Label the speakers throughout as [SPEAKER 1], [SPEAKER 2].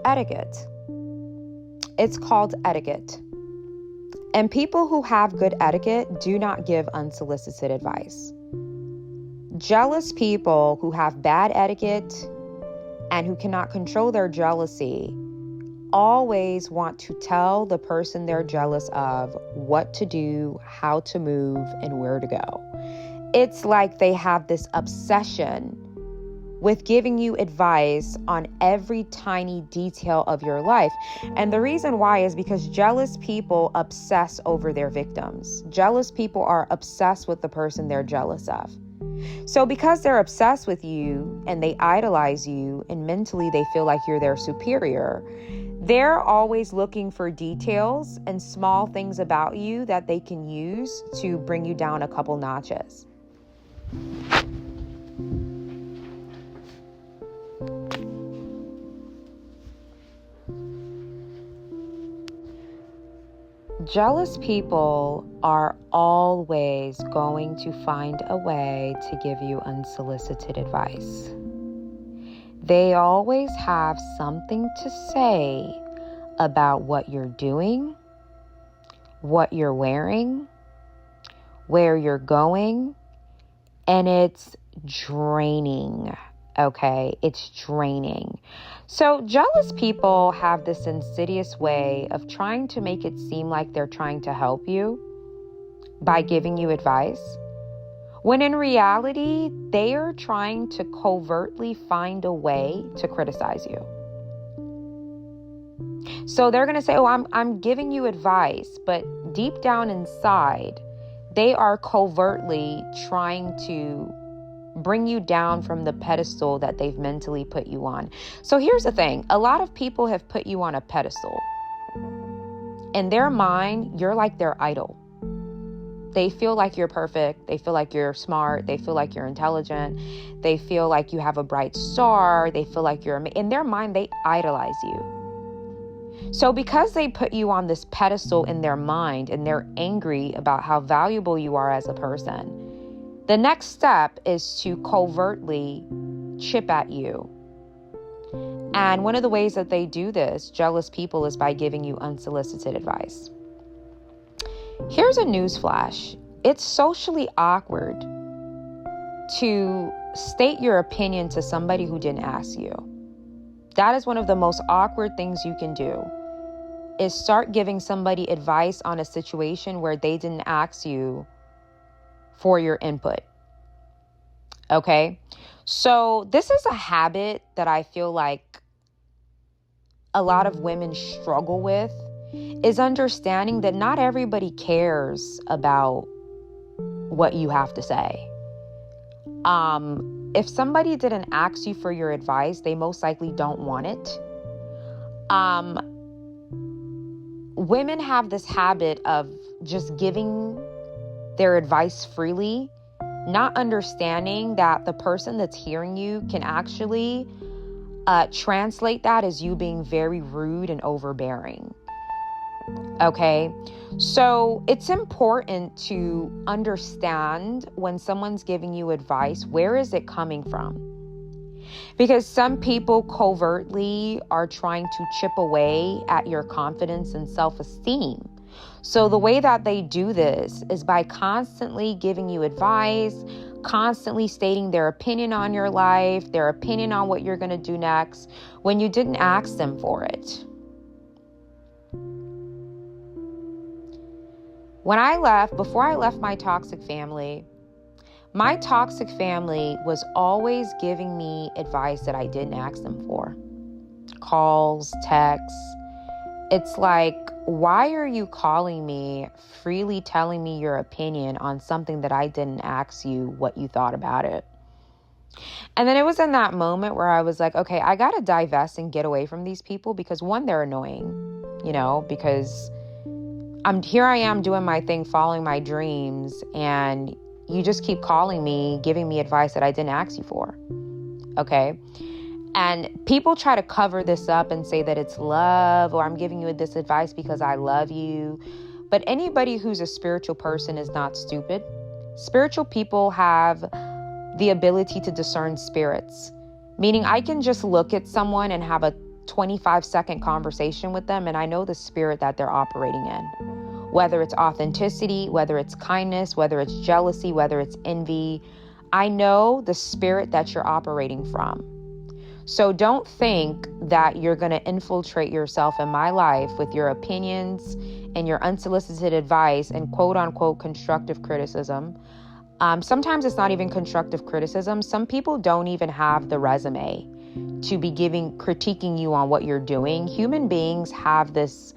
[SPEAKER 1] Etiquette. It's called etiquette. And people who have good etiquette do not give unsolicited advice. Jealous people who have bad etiquette and who cannot control their jealousy always want to tell the person they're jealous of what to do, how to move, and where to go. It's like they have this obsession with giving you advice on every tiny detail of your life. And the reason why is because jealous people obsess over their victims. Jealous people are obsessed with the person they're jealous of. So because they're obsessed with you and they idolize you and mentally they feel like you're their superior, they're always looking for details and small things about you that they can use to bring you down a couple notches. Jealous people are always going to find a way to give you unsolicited advice. They always have something to say about what you're doing, what you're wearing, where you're going, and it's draining. Okay, it's draining. So jealous people have this insidious way of trying to make it seem like they're trying to help you by giving you advice, when in reality, they are trying to covertly find a way to criticize you. So they're going to say, oh, I'm giving you advice, but deep down inside, they are covertly trying to bring you down from the pedestal that they've mentally put you on. So here's the thing. A lot of people have put you on a pedestal. In their mind, you're like their idol. They feel like you're perfect. They feel like you're smart. They feel like you're intelligent. They feel like you have a bright star. They feel like in their mind, they idolize you. So because they put you on this pedestal in their mind and they're angry about how valuable you are as a person, the next step is to covertly chip at you. And one of the ways that they do this, jealous people, is by giving you unsolicited advice. Here's a newsflash. It's socially awkward to state your opinion to somebody who didn't ask you. That is one of the most awkward things you can do, is start giving somebody advice on a situation where they didn't ask you for your input. Okay? So this is a habit that I feel like a lot of women struggle with, is understanding that not everybody cares about what you have to say. If somebody didn't ask you for your advice, they most likely don't want it. Women have this habit of just giving their advice freely, not understanding that the person that's hearing you can actually translate that as you being very rude and overbearing. Okay, so it's important to understand when someone's giving you advice, where is it coming from? Because some people covertly are trying to chip away at your confidence and self-esteem. So the way that they do this is by constantly giving you advice, constantly stating their opinion on your life, their opinion on what you're going to do next, when you didn't ask them for it. Before I left my toxic family was always giving me advice that I didn't ask them for. Calls, texts. It's like, why are you calling me, freely telling me your opinion on something that I didn't ask you what you thought about it? And then it was in that moment where I was like, okay, I got to divest and get away from these people because one, they're annoying, because I am doing my thing, following my dreams, and you just keep calling me, giving me advice that I didn't ask you for. Okay. And people try to cover this up and say that it's love, or I'm giving you this advice because I love you. But anybody who's a spiritual person is not stupid. Spiritual people have the ability to discern spirits, Meaning I can just look at someone and have a 25-second conversation with them, and I know the spirit that they're operating in. Whether it's authenticity, whether it's kindness, whether it's jealousy, whether it's envy, I know the spirit that you're operating from. So don't think that you're going to infiltrate yourself in my life with your opinions and your unsolicited advice and quote unquote constructive criticism. Sometimes it's not even constructive criticism. Some people don't even have the resume to be critiquing you on what you're doing. Human beings have this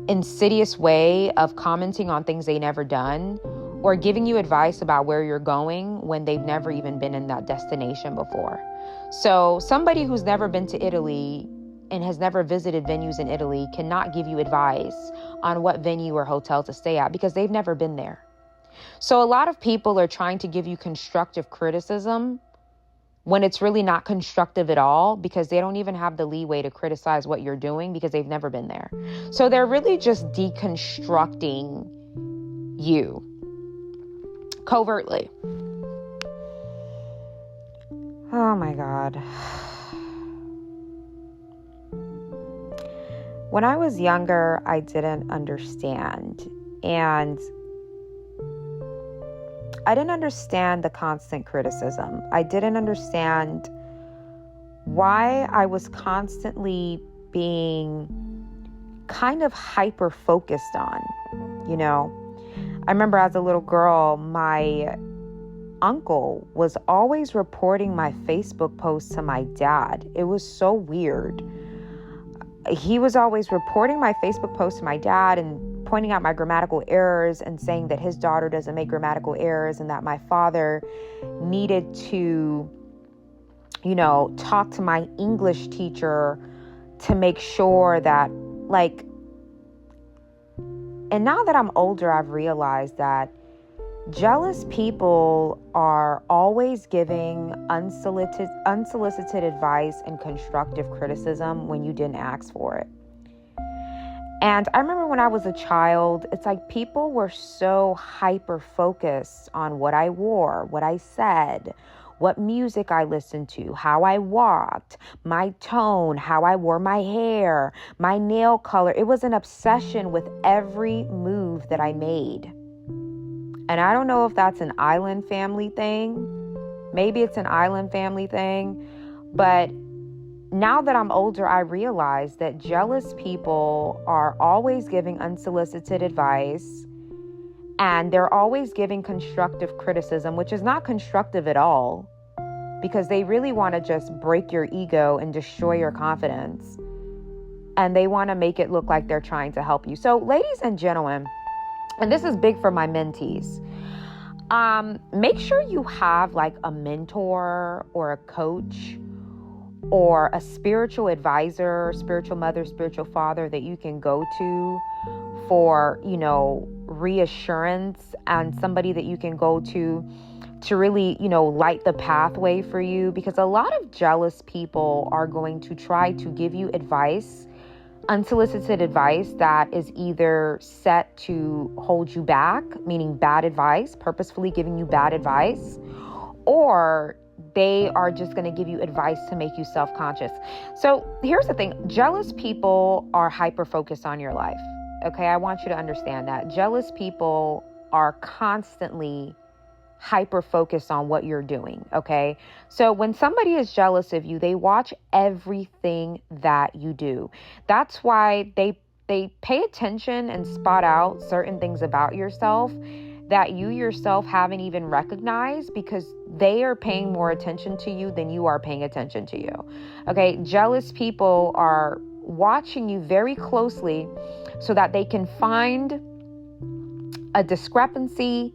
[SPEAKER 1] insidious way of commenting on things they never done or giving you advice about where you're going when they've never even been in that destination before. So somebody who's never been to Italy and has never visited venues in Italy cannot give you advice on what venue or hotel to stay at because they've never been there. So a lot of people are trying to give you constructive criticism when it's really not constructive at all because they don't even have the leeway to criticize what you're doing because they've never been there. So they're really just deconstructing you covertly. Oh my God. When I was younger, I didn't understand. And I didn't understand the constant criticism. I didn't understand why I was constantly being kind of hyper-focused on, you know. I remember as a little girl, my uncle was always reporting my Facebook posts to my dad. It was so weird. He was always reporting my Facebook posts to my dad and pointing out my grammatical errors and saying that his daughter doesn't make grammatical errors and that my father needed to, you know, talk to my English teacher to make sure that, like, and now that I'm older, I've realized that jealous people are always giving unsolicited advice and constructive criticism when you didn't ask for it. And I remember when I was a child, it's like people were so hyper-focused on what I wore, what I said, what music I listened to, how I walked, my tone, how I wore my hair, my nail color. It was an obsession with every move that I made. And I don't know if that's an island family thing. Maybe it's an island family thing. But now that I'm older, I realize that jealous people are always giving unsolicited advice. And they're always giving constructive criticism, which is not constructive at all. Because they really want to just break your ego and destroy your confidence. And they want to make it look like they're trying to help you. So, ladies and gentlemen, and this is big for my mentees, make sure you have like a mentor or a coach or a spiritual advisor, spiritual mother, spiritual father that you can go to for, you know, reassurance, and somebody that you can go to really, you know, light the pathway for you, because a lot of jealous people are going to try to give you advice, unsolicited advice that is either set to hold you back, meaning bad advice, purposefully giving you bad advice, or they are just going to give you advice to make you self-conscious. So here's the thing. Jealous people are hyper-focused on your life. Okay, I want you to understand that. Jealous people are constantly hyper-focused on what you're doing, okay? So when somebody is jealous of you, they watch everything that you do. That's why they pay attention and spot out certain things about yourself that you yourself haven't even recognized, because they are paying more attention to you than you are paying attention to you. Okay, jealous people are watching you very closely so that they can find a discrepancy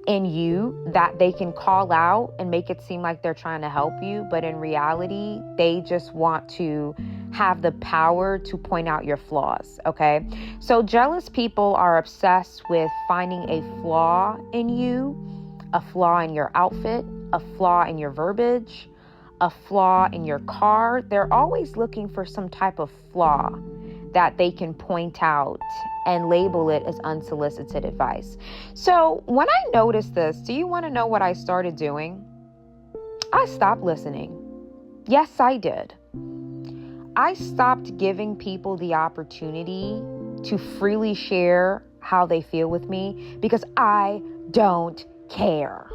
[SPEAKER 1] in you that they can call out and make it seem like they're trying to help you. But in reality, they just want to have the power to point out your flaws. Okay. So jealous people are obsessed with finding a flaw in you, a flaw in your outfit, a flaw in your verbiage, a flaw in your car. They're always looking for some type of flaw that they can point out and label it as unsolicited advice. So when I noticed this, do you want to know what I started doing? I stopped listening. Yes, I did. I stopped giving people the opportunity to freely share how they feel with me because I don't care.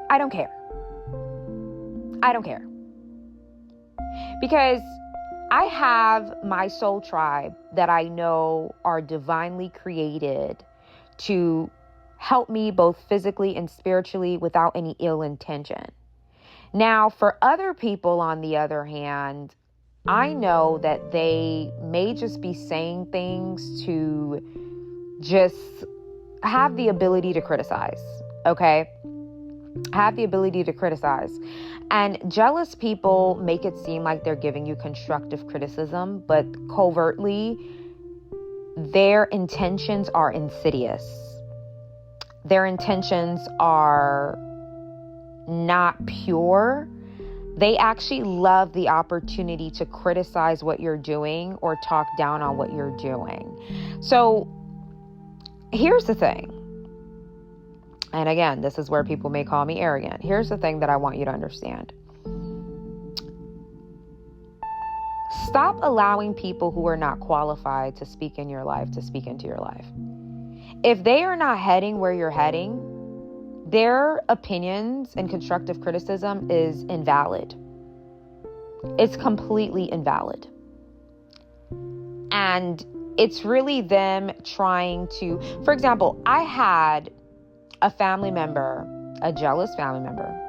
[SPEAKER 1] I don't care. I don't care. Because I have my soul tribe that I know are divinely created to help me both physically and spiritually without any ill intention. Now, for other people, on the other hand, I know that they may just be saying things to just have the ability to criticize, okay? Have the ability to criticize. And jealous people make it seem like they're giving you constructive criticism, but covertly, their intentions are insidious. Their intentions are not pure. They actually love the opportunity to criticize what you're doing or talk down on what you're doing. So here's the thing. And again, this is where people may call me arrogant. Here's the thing that I want you to understand. Stop allowing people who are not qualified to speak in your life to speak into your life. If they are not heading where you're heading, their opinions and constructive criticism is invalid. It's completely invalid. And it's really them trying to, for example, I had a family member, a jealous family member,